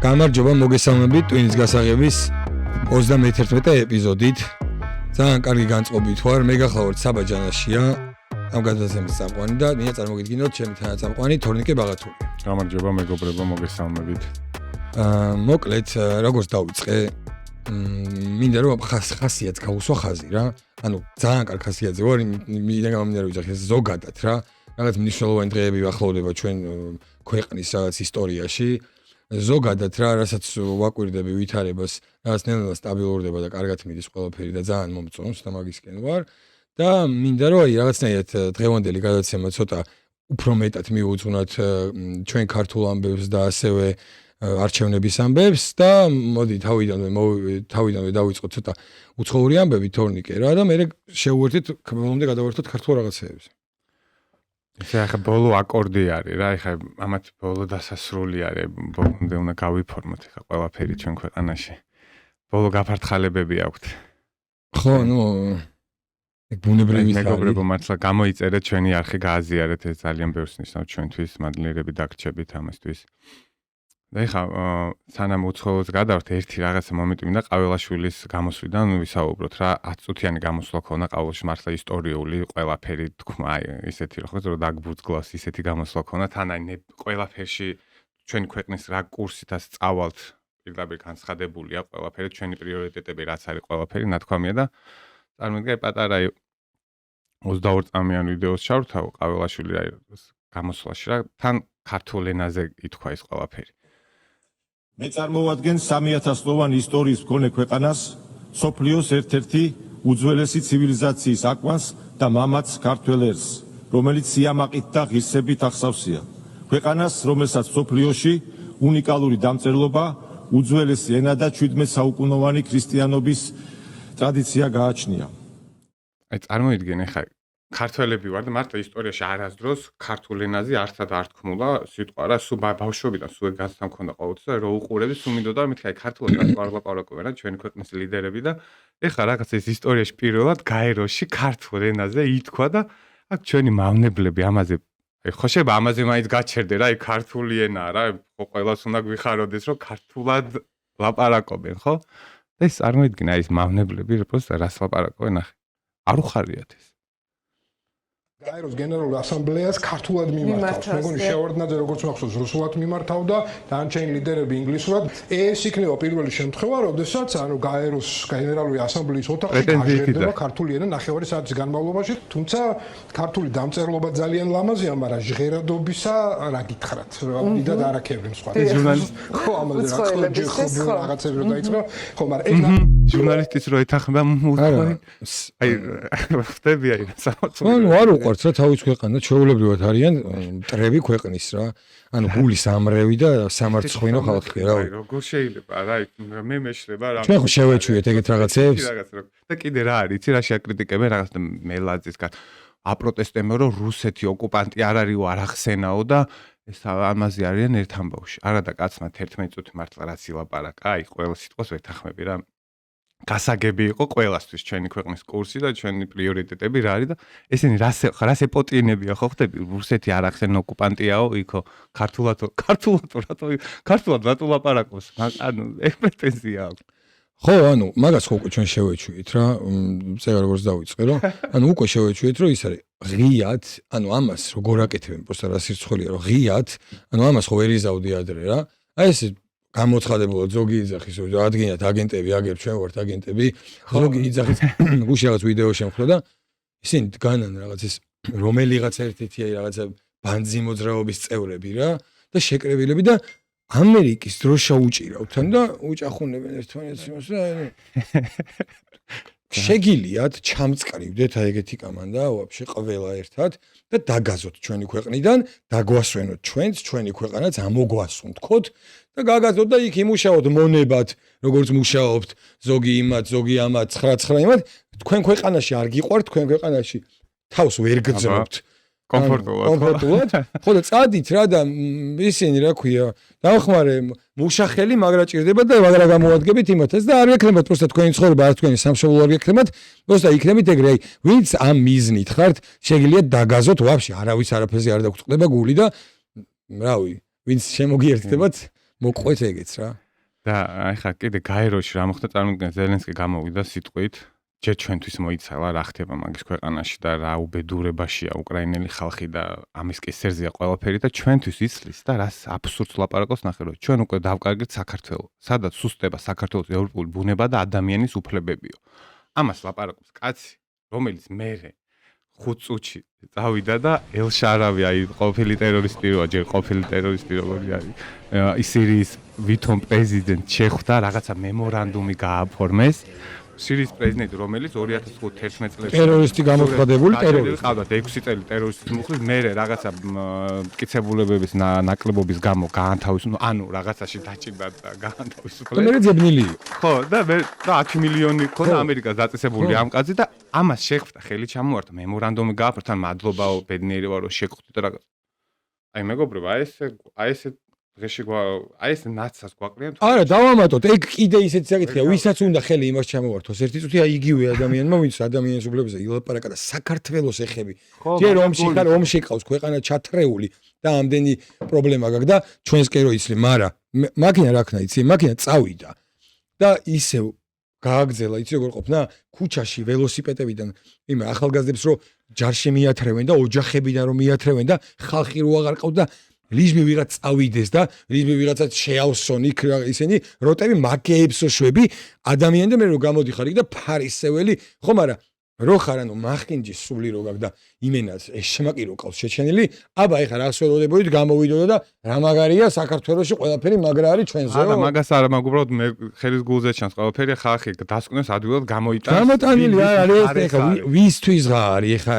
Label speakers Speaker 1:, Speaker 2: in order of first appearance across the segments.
Speaker 1: გამარჯობა, მოგესალმებით ტვინის გასაღების 31 ეპიზოდით. ძალიან კარგი განწყობით ვარ, მე გახლავართ საბა ჯანაშია, ამ გადაცემის წამყვანი და მინდა წარმოგიდგინოთ ჩემი თანაწამყვანი თორნიკე ბაღათური.
Speaker 2: გამარჯობა, მეგობრებო, მოგესალმებით.
Speaker 1: მოკლედ, როგორც დავიწყე, მინდა რომ ხასიათს გავუსვა ხაზი რა. ანუ ძალიან კარგი ხასიათზე ვარ, იმიდან გამომდინარე რომ ვიძახე ზოგადად რა. რაღაც მნიშვნელოვანი დღეები ახლოვდება ჩვენ ქვეყნის რაღაც ისტორიაში. ზოგადად რა, რასაც ვაკვირდები ვითარებას, რაღაც ნელ-ნელა სტაბილურდება და კარგად მიდის ყველაფერი და ძალიან მომწონს და მაგისკენ ვარ. და მინდა რომ აი რაღაცნაირად დღევანდელი გადაცემა ცოტა უფრო მეტად მიუძღვნათ ჩვენ ქართულ ამბებს და ასევე არჩევნების ამბებს და მოდი თავიდანვე დავიწყოთ ცოტა უცხოური ამბები თორნიკე რა და მე შევუერთდით ბოლომდე გადავერთოთ ქართულ რაღაცეებს.
Speaker 2: ეს ახლა ბოლო აკორდი არის რა, ახლა ამათ ბოლო დასასრული არის, ბოლომდე უნდა გავიფორმოთ ახლა ყველაფერი ჩვენ ქვეყანაში. ბოლო გაფართხალებები აქვთ.
Speaker 1: ხო, ნუ ეგ ბუნებრივი
Speaker 2: მეგობრებო, მართლა გამოიწერეთ ჩვენი არხი, გააზიარეთ, ეს ძალიან ბევრს ნიშნავს ჩვენთვის, მადლიერები დაგრჩებით ამასთვის. და ეხლა სანამ უცხოელს გადავართ ერთი რაღაცა მომენტი მინდა ყაველაშვილის გამოსვლიდან ვისაუბროთ რა 10 წუთიანი გამოსვლა ქონა ყაველში მართლა ისტორიული ყველაფერი თქმა აი ისეთი რა ხო რომ დაგბუძგლავს ისეთი გამოსვლა ქონა თან აი ყველაფერში ჩვენი ქვეყნის რა კურსითაც წავალთ პირდაპირ განცხადებულია ყველაფერი ჩვენი პრიორიტეტები რაც არის ყველაფერი ნათქვამია და წარმოგიდგენთ პატარა 22 წამიან ვიდეოს ჩავრთავ ყაველაშვილი რა გამოსვლაში რა თან ქართულ ენაზე ითქვა ეს ყველაფერი
Speaker 3: მე წარმოვადგენ 3000 წლოვანი ისტორიის მქონე ქვეყანას, სოფლიოს ერთ-ერთი უძველესი ცივილიზაციის აკვანს და მამაც ქართველ ერს, რომელიც სიამაყით და ღირსებით ახსავსია. ქვეყანას, რომელსაც სოფლიოში უნიკალური დამწერლობა, უძველესი ენა და 17 საუკუნოვანი ქრისტიანობის ტრადიცია გააჩნია.
Speaker 2: აი წარმოიდგინე ხა ქართველები ვარ და მართლა ისტორიაში არასდროს ქართულ ენაზე არცად არ თქმულა სიტყვა რა სულ ბავშვობიდან სულ გასთან მქონდა ყოველთვის და რო უყურები სულ მინდოდა მეთქი აი ქართულად ლაპარაკობენ რა ჩვენი ქვეყნის ლიდერები და ეხლა რაღაც ეს ისტორიაში პირველად გაეროში ქართულ ენაზე ითქვა და აქ ჩვენი მავნებლები ამაზე აი ხო შეიძლება ამაზე მაინც გაჩერდე რა აი ქართული ენაა რა ხო ყველას უნდა გვიხაროდეს რომ ქართულად ლაპარაკობენ ხო და ეს წარმოიდგინე აი ეს მავნებლები პროსტა რას ლაპარაკობენ ახლა არ უხარიათ ეს
Speaker 4: გაეროს გენერალურ ასამბლეას ქართულად მიმართავს. მეგონი შევარდნაძე როგორც მახსოვს რუსულად მიმართავდა, დანარჩენი ლიდერები ინგლისურად. ეს იქნება პირველი შემთხვევა, როდესაც ანუ გაეროს გენერალური ასამბლეის ოთახში გაჟღერდება ქართული ენა 9 საათის განმავლობაში, თუმცა ქართული დამწერლობა ძალიან ლამაზია, მაგრამ ჟღერადობისა რა გითხრათ, დიდად არაქებენ სხვა. ეს ჟურნალისტი ხო ამაზე რაღაცები რო დაიწყო, ხო, მაგრამ ეს
Speaker 2: ჟურნალისტის რო ეთანხმება უცხოელი. აი ხტები აი
Speaker 1: საოცარი რა თავის ქვეყანა ჩვეულებრივად არიან მტრები ქვეყნის რა ანუ გულის ამრევი და სამარცხვინო ხალხი რა
Speaker 2: როგორ შეიძლება რა მე მეშრება რა
Speaker 1: ჩვენ ხო შევეჩვიეთ ეგეთ რაღაცებს
Speaker 2: და კიდე რა არის იცი რა შეაკრიტიკებენ რაღაც მელაძის აპროტესტებენ რომ რუსეთი ოკუპანტი არ არისო არ ახსენაო და ეს ამაზე არიან ერთ ამბავში არა და კაცმა 11 წუთი მართლა რაც ილაპარაკა აი ყველა სიტყვას ვეთანხმები რა გასაგები იყო ყველასთვის ჩვენი ქვეყნის კურსი და ჩვენი პრიორიტეტები რა არის და ესენი რას ეპოტიენებია ხო ხდები რუსეთი არ ახსენ ოკუპანტიაო იქო ქართულად რატო ლაპარაკობს ანუ ეს პრეტენზია აქვს
Speaker 1: ხო ანუ მაგას ხო უკვე ჩვენ შევეჩვიეთ რა წერა როგორც დავიწყე რომ ანუ უკვე შევეჩვიეთ რომ ის არის ღიად ანუ ამას როგორ აკეთებენ პროსტა რა სირცხოლია რომ ღიად ანუ ამას ხო ვერ იზავდი ადრე რა აი ეს გამოცხადებულად ზოგი იძახის რომ ადგენათ აგენტები აგერ ჩვენ ვართ აგენტები ზოგი იძახის გუში რაღაც ვიდეო შემხლა და ისინი დგანან რაღაც ეს რომელიღაც ერთ-ერთი აი რაღაცა ბანძი მოძრაობის წევრები რა და შეკრებილები და ამერიკის დროშა უჭირავთან და უჭახუნებენ ერთმანეთს იმას და შეგილიათ ჩამწკრივდეთ აი ეგეთი კამანდა ვაფშე ყველა ერთად და დაგაზოთ ჩვენი ქვეყნიდან დაგვასვენოთ ჩვენც ჩვენი ქვეყანაც ამოგვასუნთქოთ და გაგაზოთ და იქ იმუშაოთ მონებად როგორც მუშაობთ ზოგი იმათ ზოგი ამათ 9 იმათ თქვენ ქვეყანაში არ გიყვართ თქვენ ქვეყანაში თავს ვერ გძნობთ კომფორტულად ხო და წადით რა და ისინი რა ქვია დავხმარე მუშახელი მაგრა ჭირდება და მაგრა გამოადგებით იმათაც და არ გექნებათ პროსტა თქვენი ცხოვრება არ თქვენი სამშობლო არ გექნებათ პროსტა იქნებით ეგრე აი ვინც ამ მიზნით ხართ შეგიძლიათ დაგაზოთ ვაფშე არავის არაფერზე არ დაგწყდება გული და რავი, ვინც შემოგიერთდებათ, მოყვეთ ეგეც რა.
Speaker 2: და აი ხა კიდე გაეროში რა მოხდა წარმოგიდგენთ ზელენსკი გამოვიდა სიტყვით ჯერ ჩვენთვის მოიცალა რა ხდება მაგის ქვეყანაში და რა უბედურებაშია უკრაინელი ხალხი და ამის კისერზეა ყველაფერი და ჩვენთვის იცლის და რას აბსურდს ლაპარაკობს ნახე რომ ჩვენ უკვე დავკარგეთ საქართველოს სადაც სუსტდება საქართველოს ევროპული ბუნება და ადამიანის უფლებებიო ამას ლაპარაკობს კაცი რომელიც მერე 5 წუთში წავიდა და ელშარავი აი ყოფილი ტერორისტი როა ჯერ ყოფილი ტერორისტი როგორი არის სირიის ვითომ პრეზიდენტ შეხვდა რაღაცა მემორანდუმი გააფორმეს სირიის პრეზიდენტი რომელიც 2015 წელს
Speaker 1: ტერორისტი გამოცხადებული ტერორისტი
Speaker 2: ყავდათ 6 წელი ტერორისტის მუხლის მერე რაღაცა მტკიცებულებების ნაკლებობის გამო გაანთავისუფლა ანუ რაღაცაში დაჭირდა და გაანთავისუფლეს
Speaker 1: და მერე ძებნილი
Speaker 2: ხო და მე 10 მილიონი ქონდა ამერიკას დაწესებული ამ კაცი და ამას შეხვდა ხელი ჩამოართვა მემორანდუმი გააფორმა თან მადლობაო ბედნიერი ვარო შეხვდით და რაღაც აი მეგობრებო აი ეს დღეში აი ეს ნაცას გვაყრიან
Speaker 1: არა დავამატოთ ეგ კიდე ისეთი საკითხია ვისაც უნდა ხელი იმას ჩამოვართოს ერთი წუთი აი იგივე ადამიანმა ვინც ადამიანის უფლებებზე ილაპარაკა და საქართველოს ეხები ჯერ ომში ყავს ქვეყანა ჩათრეული და ამდენი პრობლემა გაქვს და ჩვენს კი რო იცლი მაგრამ მაქინა რა ქნა იცი მაქინა წავიდა და ისევ გააგზელა იცი როგორ ყოფნა ქუჩაში ველოსიპედებიდან იმე ახალგაზრდებს რო ჯარში მიათრევენ და ოჯახებიდან რო მიათრევენ და ხალხი რო აღარ ყავდა და ლიზმი ვიღაც წავიდეს და ლიზმი ვიღაცაც შეავსონ იქ ისინი როტები მაგეებსო შვები ადამიანი და მე რო გამოდიხარ იქ და ფარისეველი ხო მაგრამ რო ხარ ანუ მახინჯის სული რო გაქვს და იმენაც ეს შემაკი რო ყავს შეჩენილი აბა ეხა რას ვეროდებოდით გამოვიდოდა და რა მაგარია საქართველოში ყველაფერი მაგრა არის ჩვენზე
Speaker 2: არა მაგას არა მაგ უბრალოდ მე ხელის გულზე ჩანს ყველაფერი ხალხი დასკვნეს ადვილად გამოიტანს
Speaker 1: გამოტანილი არ არის ეხა ვისთვის რა არის ეხა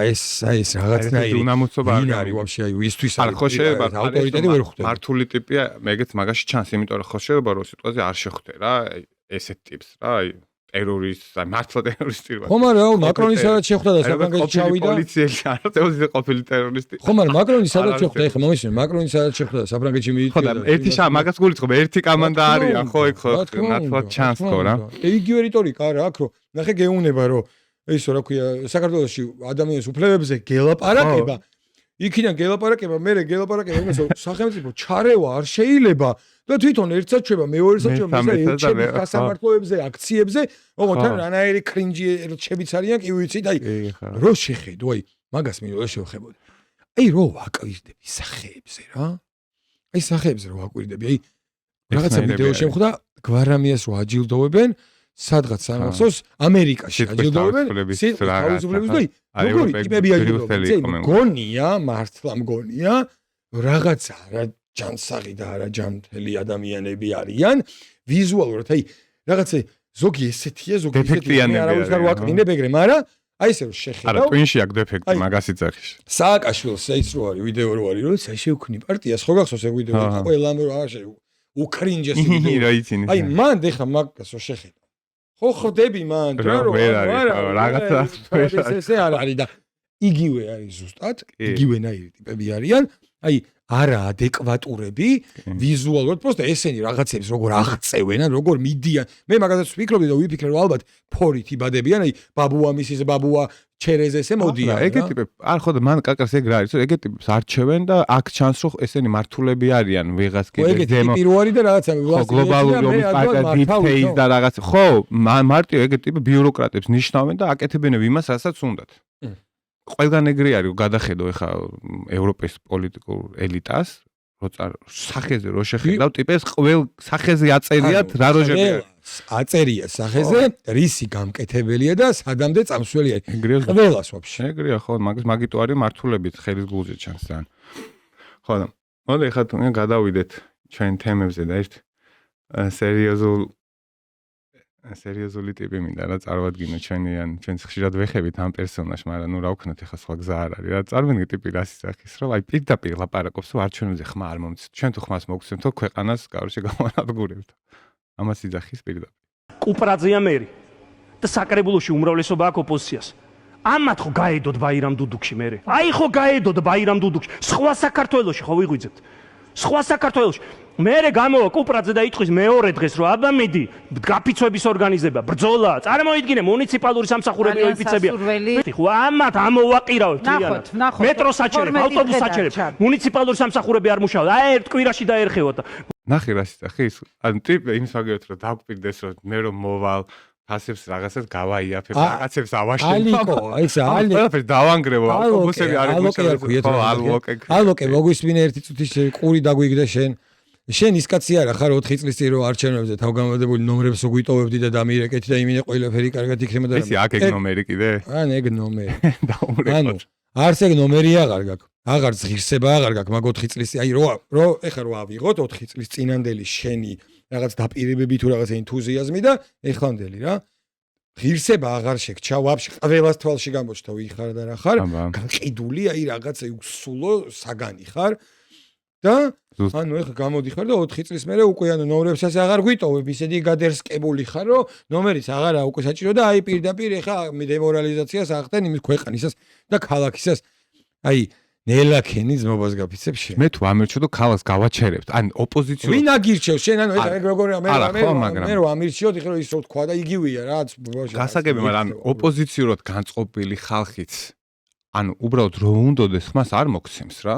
Speaker 1: ეს რაღაცნაირი
Speaker 2: უნამოცობა
Speaker 1: არ არის ვაფშე აი ვისთვის
Speaker 2: არა ხო შეიძლება
Speaker 1: ავტორიტეტი ვერ ხვდები
Speaker 2: მართული ტიპია მეგეც მაგაში ჩანს იმიტომ რომ ხო შეიძლება რომ სიტყვაზე არ შეხვდე რა ესეთ ტიპს რა აი ტერორისტი, მართლა ტერორისტი რა.
Speaker 1: ხო, მაგრამ მაკრონი სადაც შეხვდა და საფრანგეთში ჩავიდა.
Speaker 2: პოლიციელი არა, თეოზე ყოფილი ტერორისტი.
Speaker 1: ხო, მაგრამ მაკრონი სადაც შეხვდა, ეხლა მომისმენ, მაკრონი სადაც შეხვდა და საფრანგეთში მიდიოდა.
Speaker 2: ხო, და ერთი მაგას გულისხმობ, ერთი კამანდა არიან, ხო, იქ ხო, ნათლად ჩანს ხო რა.
Speaker 1: იგივე რიტორიკა არა, აქ რო ნახე გეუნება რომ ისო რა ქვია, საქართველოში ადამიანის უფლებებზე გელაპარაკება. იქიდან გელაპარაკება, მერე გელაპარაკება იმას, რომ სახელმწიფო ჩარევა არ შეიძლება და თვითონ ერთსაც შეება, მეორესაც შეება, მესამე გასამართლოებზე, აქციებზე, ოღონდ რანაირი კრინჯი რჩებიც არიან, კი ვიცით, აი, რო შეხედო, აი, მაგას მინდა შევხებოდი. აი, რო ვაკვირდები სახეებზე რა. აი, სახეებზე რო ვაკვირდები, აი, რაღაცა ვიდეო შემხვდა, გვარამიას რო აჯილდოვებენ, სადღაც სამახსოვს ამერიკაში აჯილდოვებენ, თავისუფლების და როგორი ტიპები აჯილდოვებენ. მგონია, მართლა მგონია, რაღაცა რა ჯანსაღი და არა ჯანმრთელი ადამიანები არიან ვიზუალურად აი რაღაცა ზოგი ესეთია ზოგი ესეთია არა უზარ ვაკრინებ ეგრე მაგრამ აი ესე რომ შეხედავ
Speaker 2: არა twin-ში აქვს დეფექტი მაგასიც არის
Speaker 1: სააკაშვილს ეს რო არის ვიდეო რო არის რომ შეუქმნი პარტიას ხო გახსოვს ეგ ვიდეო ყველამ რო აღარ უკრინჯეს ვიდეო აი მან ეხა მაგას რო შეხედავ ხო ხვდები მან
Speaker 2: რო რაღაცა
Speaker 1: ესე არ არის და იგივე არის ზუსტად იგივენაირი ტიპები არიან აი არა ადეკვატურები ვიზუალურად პროსტა ესენი რაღაცებს როგორ აღწევენ ან როგორ მიდიან მე მაგასაც ვფიქრობდი და ვიფიქრე რომ ალბათ ფორით იბადებიან აი ბაბუა მისის ბაბუა ჩერეზესე მოდიან
Speaker 2: ეგ ტიპები არ ხო და მან კაკას ეგ რა არის ეგ ტიპებს არჩევენ და აქ ჩანს რომ ესენი მართულები არიან ვიღას კიდე
Speaker 1: ზემო ტიპი რო არის და რაღაცა
Speaker 2: გლობალური ომის პარტია და რაღაც ხო მარტივ ეგ ტიპი ბიუროკრატებს ნიშნავენ და აკეთებენ იმას რასაც უნდათ ყველგან ეგრე არის გადახედო ეხა ევროპის პოლიტიკურ ელიტას როცა სახეზე რო შეხედავ ტიპებს ყველ სახეზე აწერიათ რა როჟები
Speaker 1: აწერია სახეზე რისი გამკეთებელია და სადამდე წამსველი არის ყველას ვაფშე
Speaker 2: ეგრეა ხო მაგიტო არის მართულებით ხელის გულზე ჩანს ძალიან ხო და მოდი ეხა თუ გადავიდეთ ჩვენ თემებზე და ერთ სერიოზული ტიპი მინდა რა წარვადგინო ჩვენს ხშირად ვეხებით ამ პერსონაჟს, მაგრამ ნუ რა ვქნათ ახლა სხვა გზა არ არის რა წარმოვიდგინე ტიპი რას ისახის რომ აი პირდაპირ ლაპარაკობს რომ არ ჩვენზე ხმა არ მომწ ჩვენ თუ ხმას მოგცემთო ქვეყანას გარშე გამანადგურებთ ამას იძახის პირდაპირ
Speaker 5: კუპრაძეა მერი და საკრებულოში უმრავლესობა აქვს ოპოზიციას ამათ ხო გაედოთ ბაირამ დუდუქში მერე აი ხო გაედოთ ბაირამ დუდუქში სხვა საქართველოში ხო ვიღვიძებთ სხვა საქართველოში მერე გამოვა კუპრაძე და იტყვის მეორე დღეს რომ აბა მიდი გაფიცვების ორგანიზება ბრძოლა წარმოიდგინე მუნიციპალური სამსახურები ოიფიცებია ხო ამათ ამოვაყირავებთ მეტროს საჩერებ ავტობუს საჩერებ მუნიციპალური სამსახურები არ მუშაობ აი ერთ კვირაში დაერხევოთ
Speaker 2: ნახე რა სიტყვი ის ანუ ტიპი იმის ვაგებთ რომ დაგვპირდეს რომ მე რომ მოვალ ფასებს რაღაცას გავაიაფებ რაღაცებს ავაშენებ
Speaker 1: ალიკო ეს ალიკო
Speaker 2: ყველაფერს დავანგრევო ავტობუსები არის
Speaker 1: ალოკე მოგვისმინე ერთი წუთის ყური დაგვიგდა შენ ის კაცი არა ხარ 4 წლის წინ რომ არჩევნებზე თავგამოდებული ნომრებს უგვიტოვებდი და დამირეკეთ და იმინე ყველაფერი კარგად იქნება და
Speaker 2: ისი აქ ეგ ნომერი კიდე
Speaker 1: ან ეგ ნომერი ანუ არც ეგ ნომერი აღარ გაქვს აღარ ღირსება აღარ გაქვს მაგ 4 წლის აი რო ეხლა რო ავიღოთ 4 წლის წინანდელი შენი რაღაც დაპირებები თუ რაღაც ენთუზიაზმი და ეხლანდელი რა ღირსება აღარ შეგჩა ვაფშე ყველას თვალში გამოჩნდა ვიხარ და რა ხარ გაყიდული აი რაღაცა უსულო საგანი ხარ და ანუ ეხლა გამოდიხარ და 4 წლის მერე უკვე ანუ ნომრებსაც აღარ გვიტოვებ ისეთი გადერსკებული ხარ რომ ნომერიც აღარა უკვე საჭირო და აი პირდაპირ ეხლა დემორალიზაციას ახდენ იმის ქვეყნისას და ქალაქისას აი ნელაქენი ძმობას გაფიცებ შენ
Speaker 2: მე თუ ამირჩევ და ქალაქს გავაჩერებთ ან ოპოზიციო
Speaker 1: ვინ აგირჩევ შენ ანუ ეგ როგორია მე რო ამირჩიოთ ეხლა ის რო თქვა და იგივეა რა
Speaker 2: გასაგები მაგრამ ოპოზიციურად განწყობილი ხალხიც ანუ უბრალოდ რო უნდოდეს ხმას არ მოგცემს რა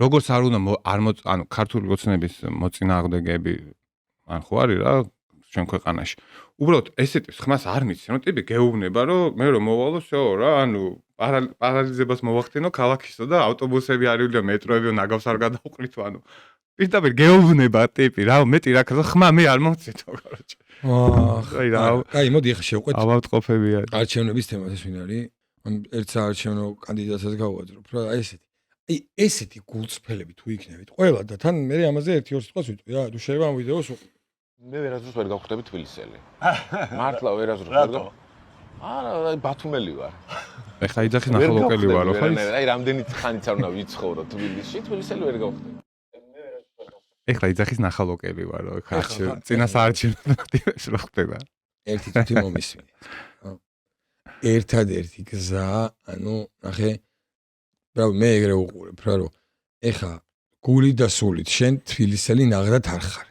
Speaker 2: როგორც არ უნდა ანუ ქართული ოცნების მოწინააღმდეგეები ან ხო არის რა ჩვენ ქვეყანაში უბრალოდ ესეთი ხმას არ მიცემ რომ ტიპი გეუბნება რომ მე რომ მოვალო всё რა ანუ პარალიზებას მოვახდინო ქალაქისო და ავტობუსები არივლია მეტროები ნაგავს არ გადავყრითო ანუ პირდაპირ გეუბნება ტიპი რა მეტი რა ხმა მე არ მომცეთო короче აი რა
Speaker 1: აი მოდი ახლა შევყვეთ
Speaker 2: ავადმყოფები არის
Speaker 1: არჩევნების თემას ეს ვინ არის ერთ საარჩევნო კანდიდატსაც გავუაძრობ რა აი ესეთი გულწრფელები თუ იქნებით ყველა და თან მე ამაზე ერთი-ორი სიტყვას ვიტყვი რა თუ შეიძლება ამ ვიდეოს
Speaker 6: მე ვერასდროს ვერ გავხდები თბილისელი მართლა ვერასდროს ვერ გავხდები არა ბათუმელი ვარ
Speaker 2: ეხა იძახი ნახალოკელი ვარო ხო
Speaker 6: აი რამდენი ხანიც არ უნდა ვიცხოვრო თბილისში თბილისელი ვერ გავხდები
Speaker 2: ეხლა იძახის ნახალოკელი ვარო ეხა წინას არჩევნებს რო ხდება
Speaker 1: ერთი თვითი მომისმინე ერთადერთი გზა ანუ ნახე რავი მე ეგრე უყურებ რა რომ ეხა გული და სულით შენ თბილისელი ნაღდათ არ ხარ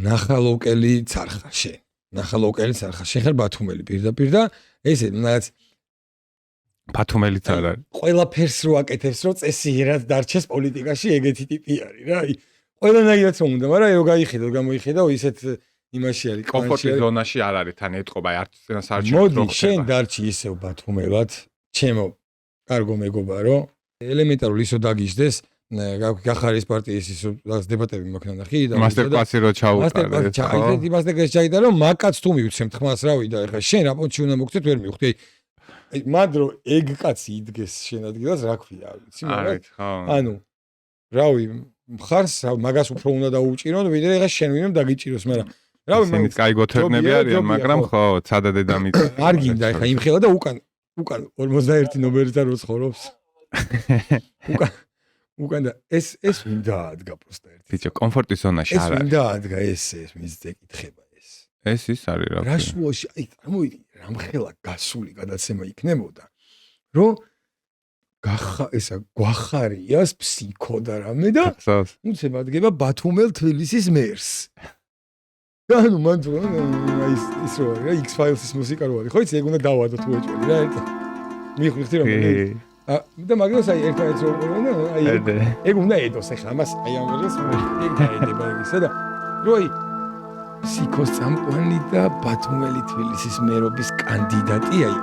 Speaker 1: ნახალოკელიც არ ხარ შენ ნახალოკელიც არ ხარ შენ ხარ ბათუმელი პირდაპირ და ესე რაღაც
Speaker 2: ბათუმელიც არ არის
Speaker 1: ყველაფერს რო აკეთებს რომ წესიერად დარჩეს პოლიტიკაში ეგეთი ტიპი არის რა აი ყველანაირად რომ უნდა მაგრამ რო გაიხედო გამოიხედა ისეთ იმაში არის
Speaker 2: კომფორტის ზონაში არ არის თან ეთყობა აი არც წინას არჩევნებს
Speaker 1: მოდი შენ დარჩი ისევ ბათუმელად ჩემო კარგო მეგობარო ელემენტარული ისო დაგიждდეს გახარის პარტიის ისო რაღაც დებატები მოქნა ნახი და
Speaker 2: მასტერკლასი რო ჩაუტარე
Speaker 1: მასტერკლასი ჩაიტა რომ მაკაც თუ მივცემთ ხმას რავი და ეხლა შენ რა პონჩი უნდა მოგცეთ ვერ მივხვდი აი მადრო ეგ კაცი იდგეს შენ ადგილას რა ქვია ვიცი მაგრამ ანუ რავი მხარს მაგას უფრო უნდა დაუჭირონ ვიდრე ეხლა შენ ვინმე დაგიჭიროს მაგრამ რავი
Speaker 2: მე კაი გოთერნები არიან მაგრამ ხო ცადა დედამიწა
Speaker 1: არ გინდა ეხლა იმხელა და უკან 41 ნომერიდან რო ცხოვრობს უკან და ეს ვინ დაადგა პროსტა ერთი
Speaker 2: ბიჭო კომფორტის ზონაში არ
Speaker 1: არის ეს ვინ დაადგა ეს მის ეკითხება
Speaker 2: ეს ის არის რა
Speaker 1: რა შუაში აი წარმოიდგინე რამხელა გასული გადაცემა იქნებოდა რომ ესა გვახარიას ფსიქო და რამე და უცებ ადგება ბათუმელ თბილისის მერს და ანუ მან აი ის რო არის რა X-Files-ის მუსიკა რო არის ხო იცი ეგ უნდა დავადო თუ ეჭველი რა ერთ მიხვიხდი რომ და მაგას აი ერთადერთი რო აი ეგ უნდა ედოს ახლა ამას აი ამ დროს ეგ დაედება ისა და რო აი სიკოს წამყვანი და ბათუმელი თბილისის მერობის კანდიდატი აი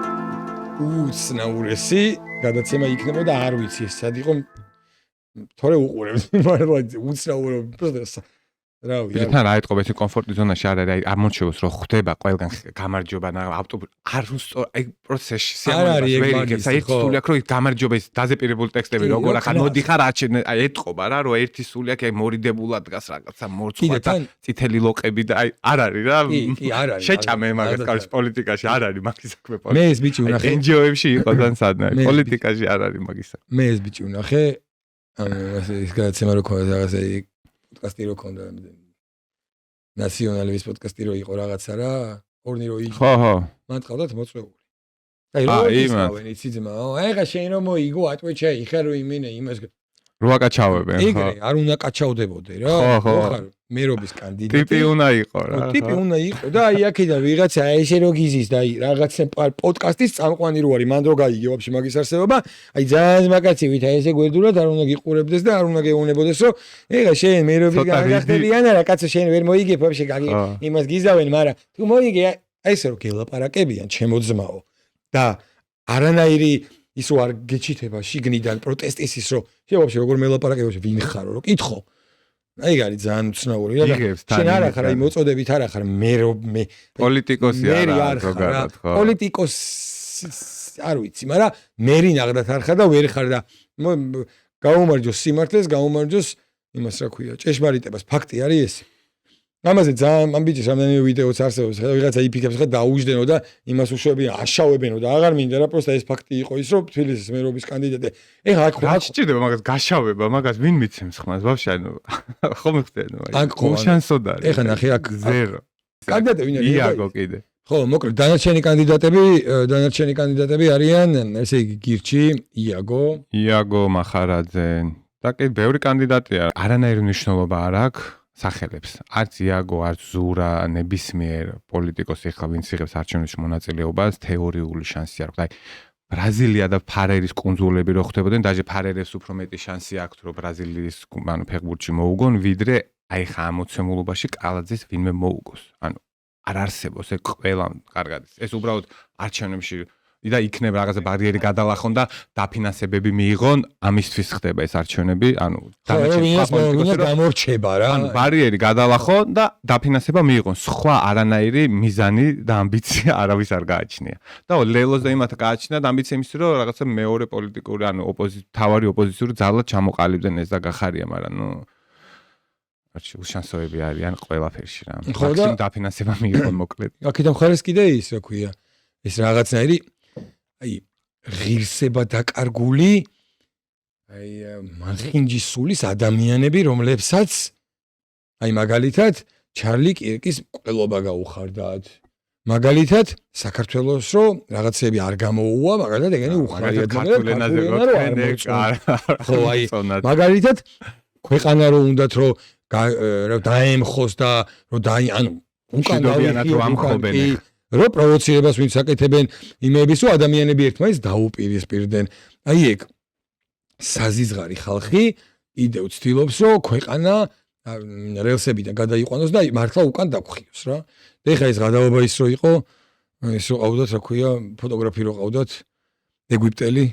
Speaker 1: უცნაურესი გადაცემა იქნებოდა არ ვიცი ეს სად იყო თორე უყურებს მაგრამ უცნაურო რავი
Speaker 2: თან რა ეთყობა ეს კომფორტის ზონაში არ არის აი ამორჩევოს რომ ხდება ყველგან გამარჯობა და ავტობუსი არ უსწორ აი პროცესში სიამოვნებას ვერ იგებს აი სული აქ რომ გამარჯობა ის დაზეპირებული ტექსტები როგორ ახლა მოდიხარ აი ეთყობა რა რომ ერთი სული აქ აი მორიდებულად დგას რაღაცა მორცვა და წითელი ლოყები და აი არ არის რა
Speaker 1: კი არ არის
Speaker 2: შეჭამე მაგას კარის პოლიტიკაში არ არის მაგის საქმე პოლიტიკა
Speaker 1: მე ეს ბიჭი ვნახე
Speaker 2: NGO-ებში იყო თან სადნაი პოლიტიკაში არ არის მაგის საქმე
Speaker 1: მე ეს ბიჭი ვნახე ანუ ეს გადაცემა რო ქონდა რაღაცა პოდკასტი რო ქონდა ნაციონალის პოდკასტი რო იყო რაღაცა რა ორნი რო იყო
Speaker 2: ხო
Speaker 1: მან ყავდათ მოწვეული აი რო ისავენ იცი ძმა ეხა შენ რომ მოიგო ატვეჩა იხა რო იმინე იმას
Speaker 2: რო აკაჩავებენ, ხო?
Speaker 1: ეგრე არ უნდა კაჩავდებოდე რა.
Speaker 2: ხო.
Speaker 1: ხარ მერობის კანდიდატი.
Speaker 2: ტიპი უნდა იყო რა.
Speaker 1: ტიპი უნდა იყო და აი აქედან ვიღაცა ესე რო გიზის და აი რაღაცა პოდკასტის წამყვანი რო არის, მან რო გაიგე ვაფშე მაგის არსებობა, აი ძალიან მაგაცივით აი ესე გვერდულად არ უნდა გიყურებდეს და არ უნდა გეუნებოდეს, რომ ეხა შენ მერობის განახდები არა, კაცო შენ ვერ მოიგებ ვაფშე იმას გიზავენ, მაგრამ თუ მოიგე აი ესე რო გელაპარაკებიან ჩემო ძმაო და არანაირი ის რო არ გეჩითება შიგნიდან პროტესტის ის რო შენ ვაფშე როგორ მელაპარაკებ ვაფშე ვინ ხარო რო კითხო აი არის ძალიან უცნაური რა შენ არ ახარ აი მოწოდებით არ ახარ მე
Speaker 2: პოლიტიკოსი არა ზოგადად ხო
Speaker 1: პოლიტიკოსი არ ვიცი მაგრამ მერი ნაღდათ არ ხარ და ვერ ხარ და გაუმარჯოს სიმართლეს გაუმარჯოს იმას რა ქვია ჭეშმარიტებას ფაქტი არის ეს ამაზე ძალიან ამ ბიჭის რამდენიმე ვიდეოც არსებობს ხა ვიღაცა იფიქებს ხა დაუჯდენო და იმას უშვებიან აშავებენო და აღარ მინდა რა პროსტა ეს ფაქტი იყო ის რომ თბილისის მერობის კანდიდატი ეხა აქ
Speaker 2: რა სჭირდება მაგას გაშავება მაგას ვინ მიცემს ხმას ბავშვი ანუ ხომ ხდენო აი უშანსოდ არის
Speaker 1: ეხა ნახე აქ
Speaker 2: ზერო
Speaker 1: კანდიდატი ვინ არის
Speaker 2: იაგო კიდე
Speaker 1: ხო მოკლედ დანარჩენი კანდიდატები არიან ესე იგი გირჩი იაგო მახარაძე
Speaker 2: და კი ბევრი კანდიდატია არანაირი მნიშვნელობა არ აქვს სახელებს არც იაგო არც ზურა ნებისმიერ პოლიტიკოსი ხა ვინც იღებს არჩევნებში მონაწილეობას თეორიული შანსი აქვს აი ბრაზილია და ფარერის კუნძულები რო ხდებოდნენ დაჟე ფარერებს უფრო მეტი შანსი აქვს რომ ბრაზილიის ანუ ფეხბურთში მოუგონ ვიდრე აი ხა ამოცემულობაში კალაძეს ვინმე მოუგოს ანუ არ არსებობს ეს ყველამ კარგად ეს უბრალოდ არჩევნებში და იქნება რაღაცა ბარიერი გადალახონ და დაფინანსებები მიიღონ ამისთვის ხდება ეს არჩევნები ანუ
Speaker 1: გამორჩება რა
Speaker 2: ანუ ბარიერი გადალახონ და დაფინანსება მიიღონ სხვა არანაირი მიზანი და ამბიცია არავის არ გააჩნია და ლელოს და იმათ გააჩნია და ამბიცია იმის რომ რაღაცა მეორე პოლიტიკური ანუ თავარი ოპოზიციური ძალა ჩამოყალიბდნენ ეს და გახარია მაგრამ ნუ შანსოები არიან ყველაფერში რა მაქსიმუმ დაფინანსება მიიღონ მოკლედ
Speaker 1: აქედან მხარეს კიდე ის რა ქვია ეს რაღაცნაირი აი ღირსება დაკარგული აი მანხინჯის სულის ადამიანები რომლებსაც აი მაგალითად ჩარლი კირკის მკვლელობა გაუხარდათ მაგალითად საქართველოს რო რაღაცები არ გამოუვა მაგალითად ეგენი უხარია ხო აი მაგალითად ქვეყანა რო უნდათ რო დაემხოს და რო ანუ უკან
Speaker 2: ამხობენ
Speaker 1: რო პროვოცირებას ვინც აკეთებენ იმების რომ ადამიანები ერთმანეთს დაუპირისპირდნენ. აი ეგ საზიზღარი ხალხი იდევ ცდილობს რომ ქვეყანა რელსებიდან გადაიყვანოს და მართლა უკან დაგხვიოს რა. და ეხა ეს გადაობა ის რო იყო ის რო ყავდათ რა ქვია ფოტოგრაფი რო ყავდათ ეგვიპტელი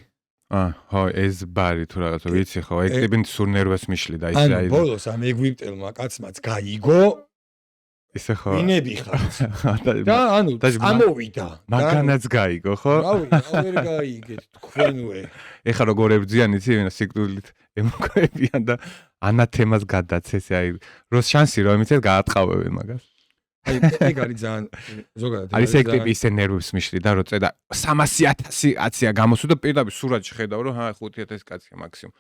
Speaker 2: ხო ეს ბარი თუ რაღაცა ვიცი ხო ეგ ტიპი სურნერვას მიშლიდა ის
Speaker 1: აი ბოლოს ამ ეგვიპტელმა კაცმაც გაიგო
Speaker 2: ისე ხო
Speaker 1: ვინები ხართ და ანუ ამოვიდა
Speaker 2: მაგანაც გაიგო ხო
Speaker 1: რავი ვერ გაიგეთ თქვენვე
Speaker 2: ეხა როგორ ებძიან იცი ვინა სიკვდილით ემოქმედიან და ანათემას გადაცეს აი როს შანსი რომ იმით გაატყავებენ მაგას
Speaker 1: აი ეგ არის ძალიან ზოგადად
Speaker 2: არის ეგ ტიპი ისე ნერვებს მიშლი და რო წედა 300,000 კაცია გამოსულ და პირდაპირ სურათში ხედავ რომ 5,000 კაცია მაქსიმუმ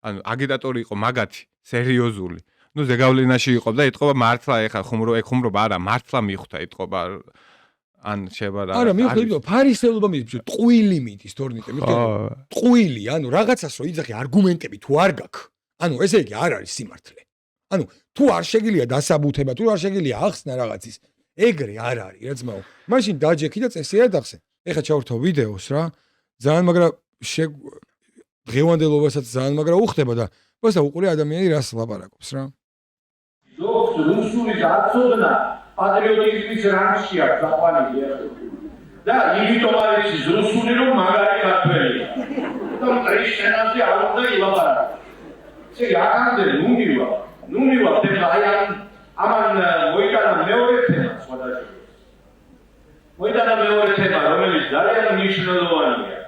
Speaker 2: ანუ აგიტატორი იყო მაგათი სერიოზული ნუ ზეგავლენაში იყო და ეთყობა მართლა ეხა ხუმრობა არა მართლა მიხვდა ეთყობა ან შეება რა
Speaker 1: არა მიხვდა ფარისეულობა მიდის ტყუილი მიდის თორნიკე მიხვდა ტყუილი ანუ რაღაცას რო იძახი არგუმენტები თუ არ გაქვს ანუ ესე იგი არ არის სიმართლე ანუ თუ არ შეგიძლია დასაბუთება თუ არ შეგიძლია ახსნა რაღაცის ეგრე არ არის რა ძმაო მაშინ დაჯექი და წესიერ დახსე ეხა ჩავრთო ვიდეოს რა ძალიან მაგრამ დღევანდელობასაც ძალიან მაგრამ უხდება და просто უყურე ადამიანი რას ლაპარაკობს რა
Speaker 7: რუსული დაცოდნა პატრიოტიზმის რანგშია ზაფხანილი და იმიტომ არის რუსული რომ მაგარი ქართველია და მტრიშენაზე არ უნდა ილაპარაკო ესე აქამდე ნუ მივა აი ამან მოიტანა მეორე თემა სხვადასხვა მოიტანა მეორე თემა რომელიც ძალიან მნიშვნელოვანია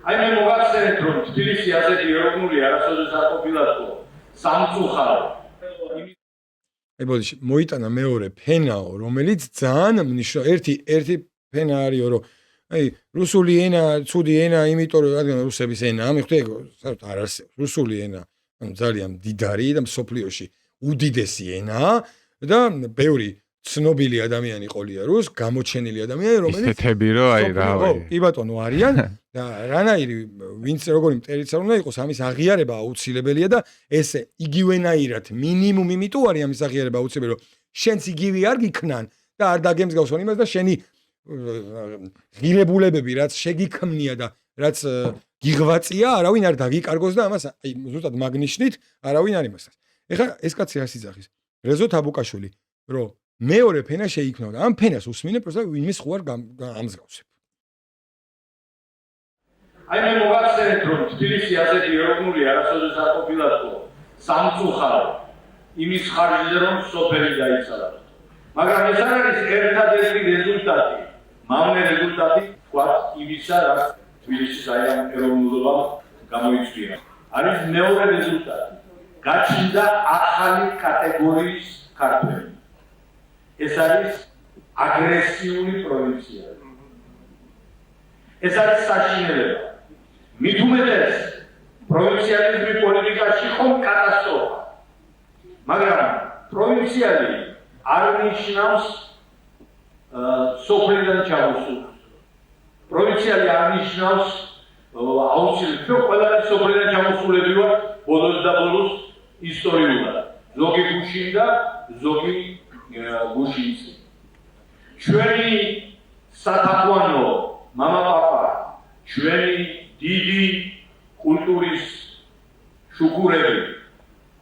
Speaker 7: აი მე მოგახსენეთ რომ თბილისი ასეთი ეროვნული არასოდეს არ ყოფილიყო სამწუხარო
Speaker 1: აი ბოდიში მოიტანა მეორე ფენაო რომელიც ძალიან ერთი ფენა არისო რომ აი რუსული ენა ცუდი ენა იმიტომ რომ რადგან რუსების ენა ამიხდე საერთოდ არ არსებობს რუსული ენა ანუ ძალიან მდიდარი და მსოფლიოში უდიდესი ენა და ბევრი ცნობილი ადამიანი ყოლია რუს, გამოჩენილი ადამიანი, რომელიც
Speaker 2: ისეთები რომ აი რა
Speaker 1: კი ბატონო არიან და რანაირი ვინც როგორი მტერიც არ უნდა იყოს, ამის აღიარება აუცილებელია და ესე იგივენაირად მინიმუმ იმიტომ არის ამის აღიარება აუცილებელი, რომ შენც იგივე არ გიქნან და არ დაგემსგავსონ იმას და შენი ღირებულებები რაც შეგიქმნია და რაც გიღვაწია, არავინ არ დაგიკარგოს და ამას აი ზუსტად მაგნიშნით არავინ არ იმასას. ეხლა ეს კაცი რას იძახის? რეზო თაბუკაშვილი, რომ მეორე ფენა შეიქმნა და ამ ფენას უსმინე პროსტა ვინმე სხვა არ ამსგავსებ.
Speaker 7: აი მე მოგახსენეთ რომ თბილისი ასეთი ეროვნული არასოდეს არ ყოფილიყო სამწუხარო იმის ხარჯზე რომ სოფელი დაიცალა. მაგრამ ეს არ არის ერთადერთი რეზულტატი, მავნე რეზულტატი ვთქვათ იმისა რაც თბილისის აი ამ ეროვნულობამ გამოიწვია. არის მეორე რეზულტატი. გაჩნდა ახალი კატეგორიის ქართველი. ეს არის აგრესიული პროვინცია. ეს არის საშინელება. მით უმეტეს პროვინციალიზმი პოლიტიკაში ხომ კატასტროფა. მაგრამ პროვინციალი არ ნიშნავს სოფლიდან ჩამოსულს. პროვინციალი არ ნიშნავს აუცილებლად ყველა სოფლიდან ჩამოსულები ვარ ბოლოს და ბოლოს ისტორიულად. ზოგი გუშინ და ზოგი გუშინს. ჩვენი სათაყვანო მამა-პაპა, ჩვენი დიდი კულტურის შუქურები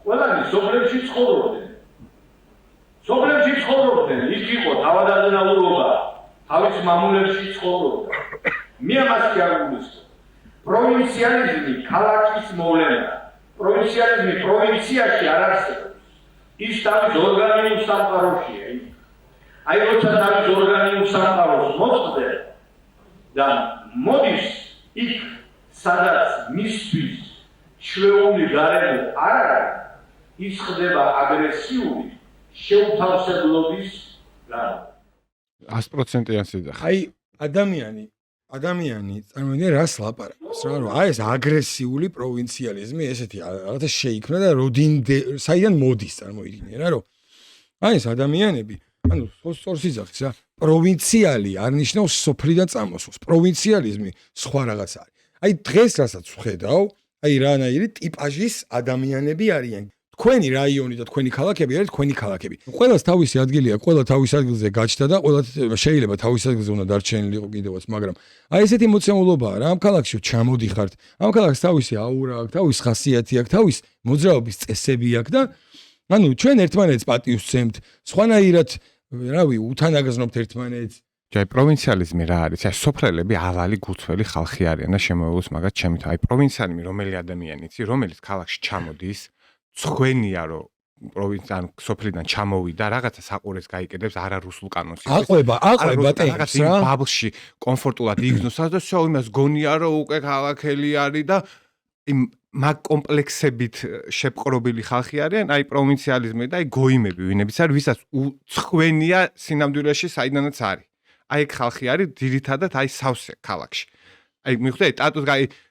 Speaker 7: ყველანი სოფლებში ცხოვრობდნენ. სოფლებში ცხოვრობდნენ, იქ იყო თავადაზნაურობა, თავის მამულებში ცხოვრობდა. მე ამას კი არ გულისხმობ. პროვინციალიზმი ქალაქის მოვლენაა. პროვინციალიზმი პროვინციაში არ არსებობს. ის თავის ორგანულ სამყაროშია. აი როცა თავის ორგანულ სამყაროს მოხდე და მოდის იქ სადაც მისთვის ჩვეული გარემო არ არის, ის ხდება აგრესიული შეუთავსებლობის გარემო.
Speaker 2: 100%-იან სიძახი.
Speaker 1: აი ადამიანი წარმოიდგინე რას ლაპარაკობს რა, რომ აი ეს აგრესიული პროვინციალიზმი ესეთი რაღაცა შეიქმნა და საიდან მოდის წარმოიდგინე რა, რომ აი ეს ადამიანები ანუ სწორს იძახის რა, პროვინციალი არ ნიშნავს სოფლიდან წამოსულს, პროვინციალიზმი სხვა რაღაც არის. აი დღეს რასაც ვხედავ, აი რანაირი ტიპაჟის ადამიანები არიან. თქვენი რაიონი და თქვენი ქალაქები არის თქვენი ქალაქები. ყველას თავისი ადგილი აქვს, ყველა თავის ადგილზე გაჩნდა და ყველა შეიძლება თავის ადგილზე უნდა დარჩენილიყო კიდევაც, მაგრამ აი ესეთი მოცემულობაა რა, ამ ქალაქში ჩამოდიხართ, ამ ქალაქს თავისი აურა აქვს, თავისი ხასიათი აქვს, თავის მოძრაობის წესები აქვს და ანუ ჩვენ ერთმანეთს პატივს ვცემთ, სხვანაირად რავი, უთანაგზნობთ ერთმანეთს.
Speaker 2: ჯაი პროვინციალიზმი რა არის? აი სოფლელები ავალი გულწრფელი ხალხი არიან და შემოეულოს მაგათ ჩემით. აი პროვინციალიზმი რომელი ადამიანიცი, რომელიც ქალაქში ჩამოდის, ცხვენია რომ პროვინციდან სოფლიდან ჩამოვიდა, რაღაცა საყურეს გაიკეთებს არარუსულ კანონს.
Speaker 1: აყვება ტექს რა.
Speaker 2: ბაბლში კომფორტულად იგზნოსაც და შო იმას გონია რომ უკვე ქალაქელი არის და იმ მაგ კომპლექსებით შეპყრობილი ხალხი არიან, აი პროვინციალიზმი და აი გოიმები, ვინებიც არის, ვისაც ცხვენია სინამდვილეში საიდანაც არის. აი ეგ ხალხი არის ძირითადად აი სავსე ქალაქში. აი მიხვდეთ ტატუს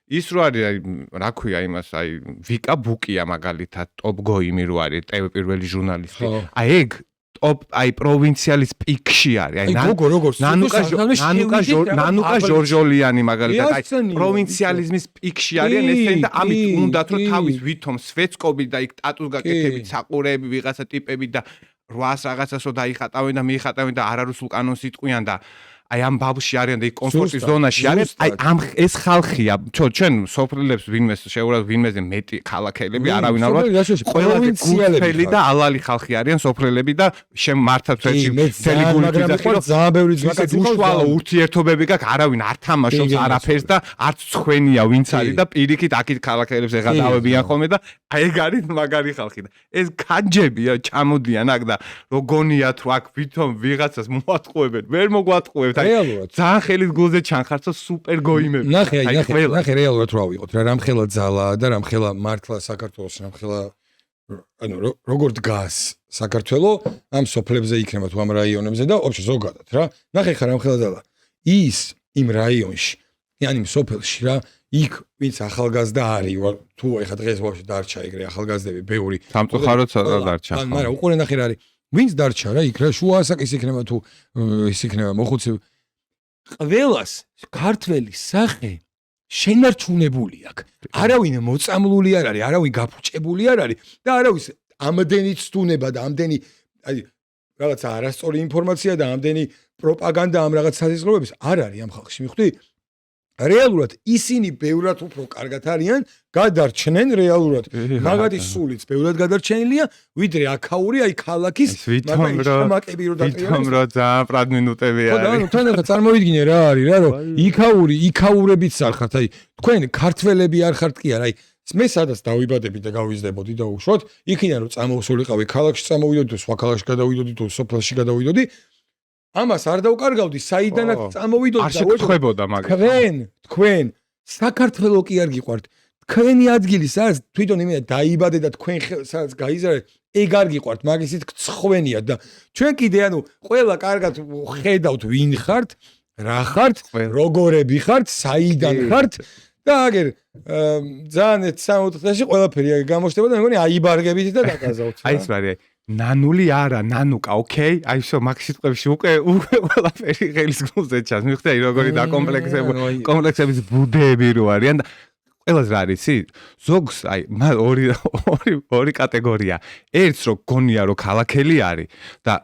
Speaker 2: ის რო არის აი რა ქვია იმას აი ვიკა ბუკია მაგალითად ტოპ გოიმი რო არის პირველი ჟურნალისტი. აი ეგ ტოპ აი პროვინციალის პიკში არის. აი ნანუკა ჟორჟოლიანი მაგალითად აი პროვინციალიზმის პიკში არიან ესენი და ამით უნდათ რომ თავის ვითომ სვეცკობი და იქ ტატუს გაკეთებით საყურეები ვიღაცა ტიპები და 800 რაღაცასო დაიხატავენ და მიიხატავენ და არარუსულ კანონს იტყვიან და აი ამ ბაბში არიან და იქ კომფორტის ზონაში არიან. აი ამ ეს ხალხია, ჩვენ სოფლელებს ვინმეს შეურაცხმოთ ვინმეზე მეტი ქალაქელები არავინ არ ვარ. პროვინციალები და ალალი ხალხი არიან სოფლელები და მართად მთელი გულით ვიძახი რომ
Speaker 1: ძალიან ბევრი ძმაკაც
Speaker 2: უშუალო ურთიერთობები გაქვს, არავინ არ თამაშობს არაფერს და არც ცხვენია ვინც არის და პირიქით აქეთ ქალაქელებს ეღადავებიან ხოლმე და აი ეგ არის მაგარი ხალხი და ეს კანჯებია ჩამოდიან აქ და როგონიათ რომ აქ ვითომ ვიღაცას მოატყუებენ, ვერ მოგვატყუებთ.
Speaker 1: რეალურად
Speaker 2: ძალიან ხელით გულზე ჩანხარცო სუპერ გოიმები.
Speaker 1: ნახე რეალურად რა ვიყოთ რა რამხელა ძალაა და რამხელა მართლა საქართველოს რამხელა ანუ როგორ დგას საქართველო ამ სოფლებზე იქნება თუ ამ რაიონებზე და ოფშე ზოგადად რა. ნახე ხა რამხელა ძალა. ის იმ რაიონში, ანუ იმ სოფელში რა, იქ ვინც ახალგაზრდა არის, თუ ეხა დღეს ვაფშე დარჩა ეგრე ახალგაზრდები ბევრი.
Speaker 2: სამწუხაროდ დარჩა.
Speaker 1: მაგრამ უყურე ნახე რა არის. ვინც დარჩა რა იქ რა შუა ასაკის იქნება თუ ის იქნება მოხუცი ყველას ქართველი სახე შენარჩუნებული აქვს. არავინ მოწამლული არ არის, არავინ გაფუჭებული არ არის და არავის ამდენი ცდუნება და ამდენი აი რაღაცა არასწორი ინფორმაცია და ამდენი პროპაგანდა ამ რაღაც საზღვრების არ არის ამ ხალხში. მიხვდი? რეალურად ისინი ბევრად უფრო კარგად არიან, გადარჩნენ რეალურად. მაგათი სულიც ბევრად გადარჩენილია, ვიდრე აქაური აი ქალაქის
Speaker 2: მაგათი ვითომ რა ძალიან პრად მინუტები არის.
Speaker 1: ხო და თან წარმოვიდგინე რა არის რა რომ იქაურებიც არ ხართ აი თქვენ ქართველები არ ხართ კი არა აი მე სადაც დავიბადები და გავიზრდებოდი და უშუალოდ იქიდან რომ წამოვსულიყავი ქალაქში წამოვიდოდი თუ სხვა ქალაქში გადავიდოდი თუ სოფელში გადავიდოდი ამას არ დავკარგავდი საიდანაც წამოვიდოდი
Speaker 2: და შეგხვდებოდა მაგას
Speaker 1: თქვენ საქართველოს კი არ გიყვართ თქვენი ადგილი სადაც თვითონ იმენა დაიბადე და თქვენ სადაც გაიზარდეთ ეგ არ გიყვართ მაგისით ცხვენია და ჩვენ კიდე ანუ ყველა კარგად ხედავთ ვინ ხართ რა ხართ როგორები ხართ საიდან ხართ და აგერ ძალიან 3-4 წელში ყველაფერი გამოჩნდება და მე მგონი აიბარგებით და დაკაზავთ
Speaker 2: აი ეს ვარია ნანული არა ნანუკა ოკეი აი შო მაგ სიტყვებში უკვე ყველაფერი ღელის გულზე ჩანს მიხვდი აი როგორი კომპლექსების ბუდეები რო არიან და ყველას რა არის იცი ზოგს აი ორი კატეგორია ერთს რო გონია რომ ქალაქელი არის და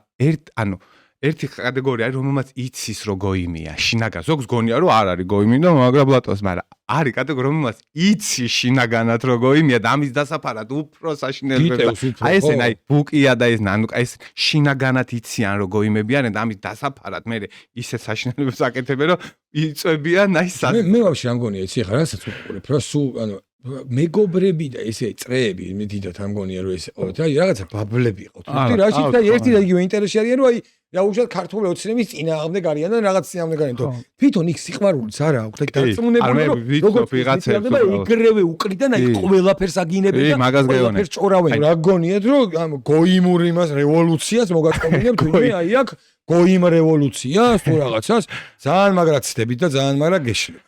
Speaker 2: ერთი კატეგორია არის რომელმაც იცის რომ გოიმია შინაგან ზოგს გონია რომ არ არის გოიმინო მაგრამ ბლატოს მაგრამ არის კატეგორია რომელმაც იცის შინაგანად რომ გოიმია და ამის დასაფარად უფრო საშინელებია აი ესენ აი ბუკია და ეს ნანუკა ეს შინაგანად იციან რომ გოიმებიან და ამის დასაფარად მე ისე საშინელებებს აკეთებენ რომ იწვევიან აი
Speaker 1: მე ვაფშე ამ გონია იცი ხა რასაც უყურებ რა სულ ანუ მეგობრები და ესე წრეები მე დიდათ ამ გონია რომ ეს აი რაღაცა ბაბლები ყავთ თუმცა რაშიც და ერთი და იგივე ინტერესი არიან რომ აი რა უშად ქართული ოცნების წინააღმდეგ არიან და რაღაც წინააღმდეგ არიან თვითონ იქ სიყვარულიც არა აქვს და დარწმუნებული რომ
Speaker 2: როგორ ვიღაცებს
Speaker 1: ეგრევე უკრიდან აი ყველაფერს აგინებენ და ყველაფერს ჭორავენ რა გონიათ რომ გოიმური იმას რევოლუციას მოგაწყვეტენ თუმცა აი აქ გოიმ რევოლუციას თუ რაღაცას ძალიან მაგრად ცდებით და ძალიან მაგრად გეშლება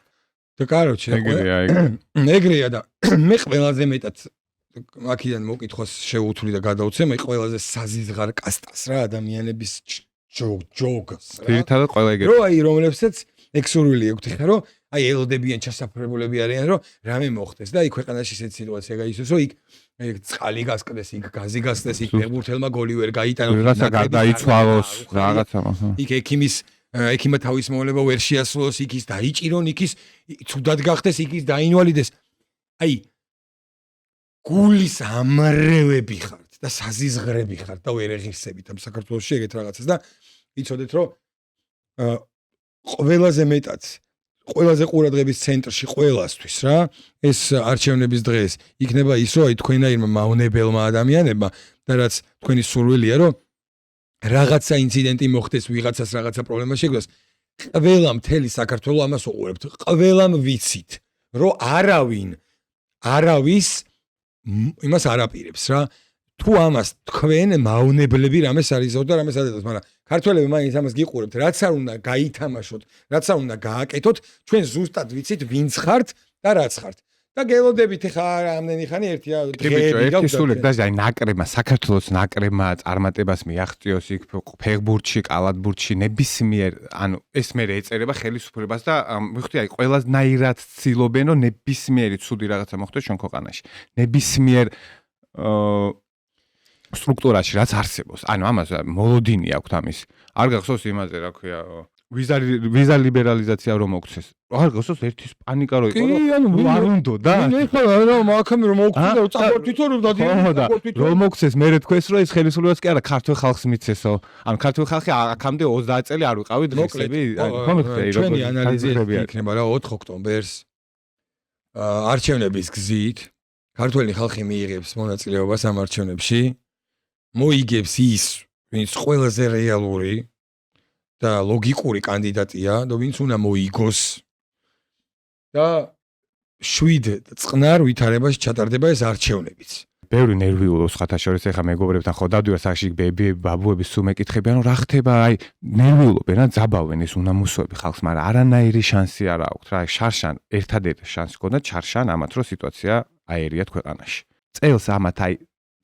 Speaker 1: და კაროჩე ეგრეა და მე ყველაზე მეტად აქედან მოკითხვას შევუთვლი და გადავცე მე ყველაზე საზიზღარ კასტას რა ადამიანების ჯოგს რა
Speaker 2: ერთადად ყველა ეგრე
Speaker 1: რო აი რომლებსაც ექსურვილი ექვთ ხა რომ აი ელოდებიან ჩასაფრებულები არიან რომ რამე მოხდეს და აი ქვეყანაში ესეთ სიტუაცია გაიცნოს რომ იქ წყალი გასკდეს იქ გაზი გასკდეს იქ ფეხბურთელმა გოლი ვერ გაიტანოს
Speaker 2: რაღაცა გადაიცვალოს რაღაცა
Speaker 1: იქ ექიმა თავის მოვლება ვერ შეასრულოს იქ ის დაიჭირონ იქ ის ცუდად გახდეს იქ ის დაინვალიდეს აი გულის ამრევები ხართ და საზიზღრები ხართ და ვერ ეღირსებით ამ საქართველოში ეგეთ რაღაცას და იცოდეთ რომ ყველაზე მეტად ყველაზე ყურადღების ცენტრში ყველასთვის რა ეს არჩევნების დღეს იქნება ის რომ აი თქვენაირმა მავნებელმა ადამიანებმა და რაც თქვენი სურვილია რომ რაღაცა ინციდენტი მოხდეს ვიღაცას რაღაცა პრობლემა შეგვიყვას ყველა მთელი საქართველო ამას უყურებთ ყველამ ვიცით რომ არავის იმას არაპირებს რა თუ ამას თქვენ მავნებლები რამეს არიზავთ და რამეს ადედოთ მაგრამ ქართველები მაინც ამას გიყურებთ რაც არ უნდა გაითამაშოთ რაც არ უნდა გააკეთოთ ჩვენ ზუსტად ვიცით ვინც ხართ და რაც ხართ და გელოდებით ხა ამდენი ხანი ერთია
Speaker 2: ერთი სულեք და აი ნაკრებმა საქართველოს ნაკრებმა წარმატებას მიაღწიოს იქ ფეხბურთში კალათბურთში ნებისმიერ ანუ ეს მე ეწერება ხელისუფლებას და მიხვდი აი ყველანაირად ცდილობენ რომ ნებისმიერი ცუდი რაღაცა მოხდეს ჩვენ ქვეყანაში ნებისმიერ სტრუქტურაში რაც არსებობს ანუ ამას მოლოდინი აქვს ამის არ გახსოვს იმაზე რა ქვია ვიზა ლიბერალიზაცია რომ მოქცეს არ გახსოვს ერთის პანიკა რო იყო რომ არ უნდა და
Speaker 1: მე ხო რა მაგამი რომ მოქცეს და წაბორთითო რომ დადიოდი
Speaker 2: რომ მოქცეს მე თქვენს რომ ეს ხელისუფლებას კი არა ქართულ ხალხს მიცესო ანუ ქართულ ხალხი აქამდე 30 წელი არ ვიყავი დღესები
Speaker 1: ჩვენი ანალიზი იქნება რა 4 ოქტომბერს არჩევნების გზით ქართველი ხალხი მიიღებს მონაწილეობას ამ არჩევნებში მოიგებს ის ვინც ყველაზე რეალური და ლოგიკური კანდიდატია და ვინც უნდა მოიგოს და 7 წყნარ ვითარებაში ჩატარდება ეს არჩევნებიც.
Speaker 2: ბევრი ნერვიულობს ხათაშორის ეხა მეგობრებთან ხო დავდივარ სახში ბაბუები სულ მეკითხებიან რომ რა ხდება აი ნერვიულობენ რა ძაბავენ ეს უნამუსოები ხალხს მაგრამ არანაირი შანსი არ აქვს რა შარშან ერთადერთი შანსი ქონდა ჩარშან ამათ რომ სიტუაცია აერიათ ქვეყანაში. წელს ამათ აი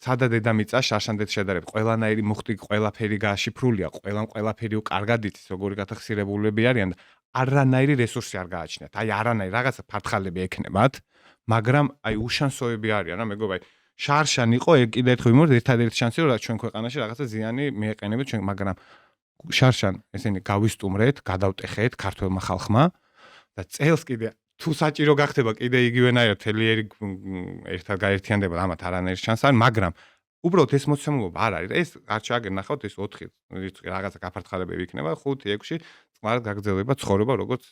Speaker 2: სადა დედამიწა შარშანდეთ შედარებით ყველანაირი მუხტი ყველაფერი გააშიფრულია, ყველაფერი კარგად იცის, როგორი გათახსირებულები არიან და არანაირი რესურსი არ გააჩნიათ. აი არანაირი რაღაცა ფართხალები ექნებათ, მაგრამ აი უშანსოები არიან, რა მეგობრებო, აი შარშან იყო კიდე ერთხელ ვიმოვარდ ერთადერთი შანსი რომ ჩვენ ქვეყანაში რაღაცა ზიანი მიეყენებათ ჩვენ, მაგრამ შარშან ესენი გავისტუმრეთ, გადავტეხეთ ქართველმა ხალხმა და წელს კიდე თუ საჭირო გახდება კიდე იგივენაირად თელიერი ერთად გაერთიანდება, ამათ არანაირი შანსი არ, მაგრამ უბრალოდ ეს მოცემულობა არ არის. ეს არ ჩააგერ ნახავთ ეს 4 რიცხვი რაღაცა გაფართხალებები იქნება, 5-6-ში წყნარად გაგრძელდება ცხოვრება, როგორც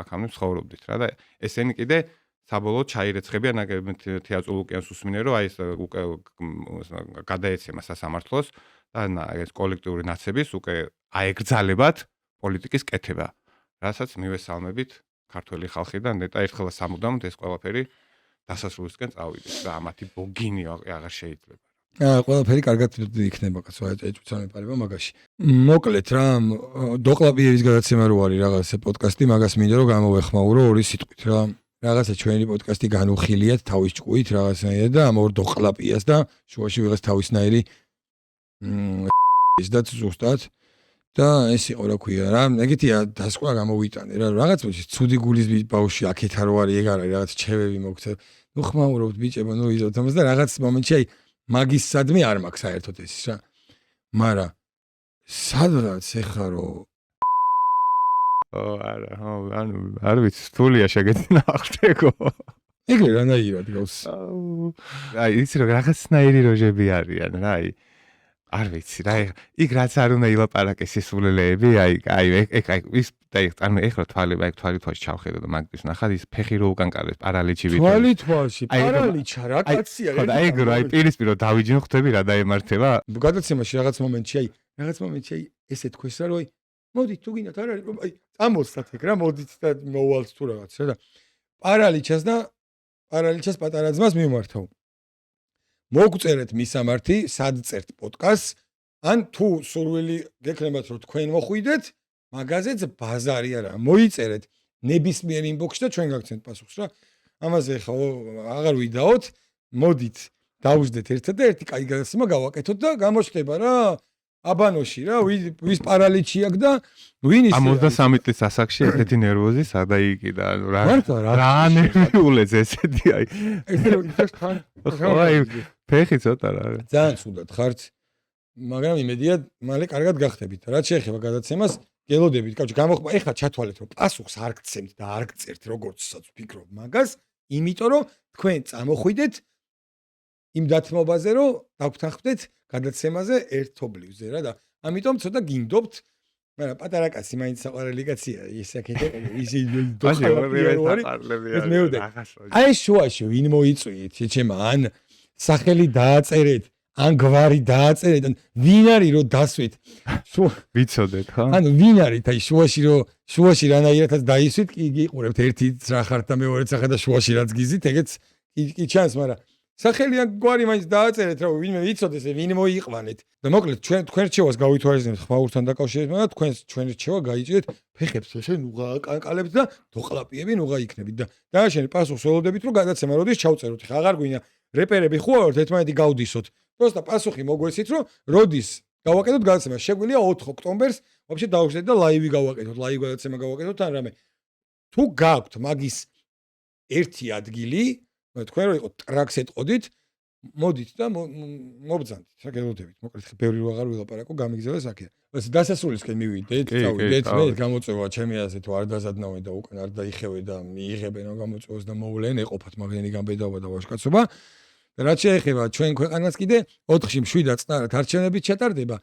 Speaker 2: აქამდე ცხოვრობდით რა და ესენი კიდე საბოლოოდ ჩაირეცხებიან აგერმეთ თეატრულუკიანს უსმინე რომ აი ეს უკვე გადაეცემა სასამართლოს და ეს კოლექტიური ნაცების უკვე აეგრძალებათ პოლიტიკის კეთება, რასაც მივესალმებით ქართველი ხალხიდან ნეტა ერთხელ სამუდამოდ ეს ყველაფერი დასასრულისკენ წავიდეს და ამათი ბოგინი აღარ შეიძლება.
Speaker 1: ყველაფერი კარგად იქნება, კაცო, ეჭვიც არ მეპარება მაგაში. მოკლედ რა, დოყლაპიევის გადაცემა რო არის რაღაცა პოდკასტი, მაგას მინდა რომ გამოვეხმაურო ორი სიტყვით რა. რაღაცა ჩვენი პოდკასტი განუხილიათ თავის ჭკუით რაღაცნაირად და ამ ორ დოყლაპიას და შუაში ვიღაც თავისნაირი და ზუსტად და ეს იყო რა ქვია რა, ეგეთია დასკვნა გამოვიტანე რა, რაღაც ცუდი გულის ბავშვი აქეთ არ არის, ეგ არის რაღაც ჩევები მოგცე. ნუ ხმაურობთ ბიჭებო, ნუ იზოთ ამას და რაღაც მომენტში აი მაგის სადმე არ მაქვს საერთოდ ეს რა. მაგრამ სადღაც ეხა რომ
Speaker 2: არა, ანუ არ ვიცი, თულია შეგეძინა ახტეკო.
Speaker 1: ეგრე რანაირად გავს.
Speaker 2: აი, იცი რომ რაღაცნაირი როჟები არიან რა, აი არ ვიცი რა, იქ რაც არ უნდა ილაპარაკეს სისულელეები, აი ის და ანუ ეხლა თვალით ჩავხედო და მაგდის ნახად ის ფეხი რო უკანკარებს პარალიჩი ვიტყვი.
Speaker 1: თვალით პარალიჩა რა კაცია.
Speaker 2: აი პირისპირო დავიჯინო ხვდები რა დაემართება.
Speaker 1: გადაცემაში რაღაც მომენტში ესე თქვეს რა რომ მოდით თუ გინდათ არ არის აი წამოსtat ეგ რა მოდით და მოვალთ თუ რაღაც რა და პარალიჩას პატარა ძმას მიმართავ. მოგწერეთ მისამართი, სად წერთ პოდკასტს, ან თუ სურვილი გექნებათ რომ თქვენ მოხვიდეთ, მაგაზეც ბაზარი არა, მოიწერეთ ნებისმიერ ინბოქსში და ჩვენ გაგცემთ პასუხს რა. ამაზე ხო აღარ ვიდაოთ, მოდით დავუждეთ ერთად და ერთი კაი გადაცემა გავაკეთოთ და გამოჩნდება რა. აბანოში რა, ვის პარალიჩი აქვს და ვინ ის
Speaker 2: 63 წლის ასაკში ესეთი ნერვოზი სადაიკი და რა ნერვიულეც ესეთი აი.
Speaker 1: ეს თან
Speaker 2: ფეხი ცოტა რა.
Speaker 1: ძალიან ცუდად ხართ. მაგრამ იმედია მალე კარგად გახდებით. რაც შეეხება გადაცემას, გელოდებით, კაცო, გამოხმა, ეხლა ჩათვალეთ რომ პასუხს არ გცემთ და არ გწერთ როგორცაც ვფიქრობ მაგას, იმიტომ რომ თქვენ წამოხვიდეთ იმ დათმობაზე რომ დაგვთანხმდეთ გადაცემაზე ერთობლივზე რა და ამიტომ ცოტა გინდობთ, მაგრამ პატარა კაცი მაინც საყვარელი კაცია, ის აქეთ ის აი შუაში ვინ მოიწვიეთ, შეჩემა ან სახელი დააწერეთ, ან გვარი დააწერეთ, ან ვინ არის რომ დასვით.
Speaker 2: ვიცოდეთ ხო?
Speaker 1: ანუ ვინ არის აი შუაში რანაირადაც დაისვით, კი გიყურებთ ერთი რა ხართ და მეორე სახე და შუაში რაც გიზით, ეგეც კი ჩანს, მაგრამ სახელი ან გვარი მაინც დააწერეთ რა ვინმე ვიცოდეს ვინ მოიყვანეთ და მოკლედ თქვენ რჩევას გავითვალისწინებთ ხმაურთან დაკავშირებით და ჩვენ რჩევა გაიჭირეთ ფეხებს ესე ნუ გააკალებთ და დოყლაპიები ნუ გაიქნებით და დააშენეთ პასუხს ველოდებით რომ გადაცემა როდის ჩავწეროთ ხა აღარ გვინდა რეპერები ხო ვართ ერთმანეთი გავდისოთ პროსტა პასუხი მოგვეცით რომ როდის გავაკეთოთ გადაცემა შეგვიძლია 4 ოქტომბერს ვაფშე დავუშვით და ლაივი გავაკეთოთ ლაივ გადაცემა გავაკეთოთ ან რამე თუ გაქვთ მაგის ერთი ადგილი თქვენ რო იყო ტრაქს ეტყოდით, მოდით და მობძანდით, შეგელოდებით. მოკლედ ბევრი რო აღარ ვილაპარაკო, გამიგზავნე საკითხი. ეს დასასრულისკენ მივიდეთ, წავიდეთ, მე გამოწვევა ჩემი აზრით, თუ არ დაზადნავენ და უკან არ დაიხევენ და მიიღებენ ამ გამოწვევას და მოვლენ, ეყოფათ მაგენი გამბედაობა და ვაჟკაცობა. და რაც შეეხება ჩვენ ქვეყანას კიდე 4-ში 7 წნარად არჩევნებით ჩატარდება,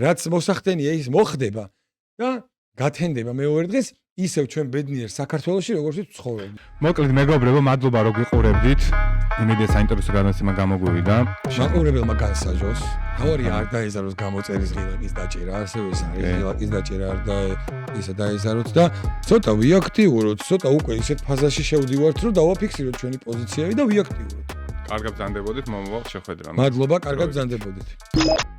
Speaker 1: რაც მოსახდენია ის მოხდება და გათენდება მეორე დღეს ისევ ჩვენ ბედნიერ საქართველოში როგორც ვცხოვრობთ.
Speaker 2: მოკლედ მეგობრებო, მადლობა რომ გიყურებდით. იმედია საინტერესო გადაცემა გამოგვივიდა.
Speaker 1: მაყურებელმა განსაჯოს. თავი არ დაეზაროს გამოწერის ღილაკის დაჭერა, ასევე ეს არის ღილაკის დაჭერა არ და ისა დაეზაროთ და ცოტა ვიაქტიუროთ, ცოტა უკვე ისეთ ფაზაში შევდივართ, რომ დავაფიქსიროთ ჩვენი პოზიციები და ვიაქტიუროთ.
Speaker 2: კარგად ბრძანდებოდით მომავალ შეხვედრამდე.
Speaker 1: მადლობა, კარგად ბრძანდებოდით.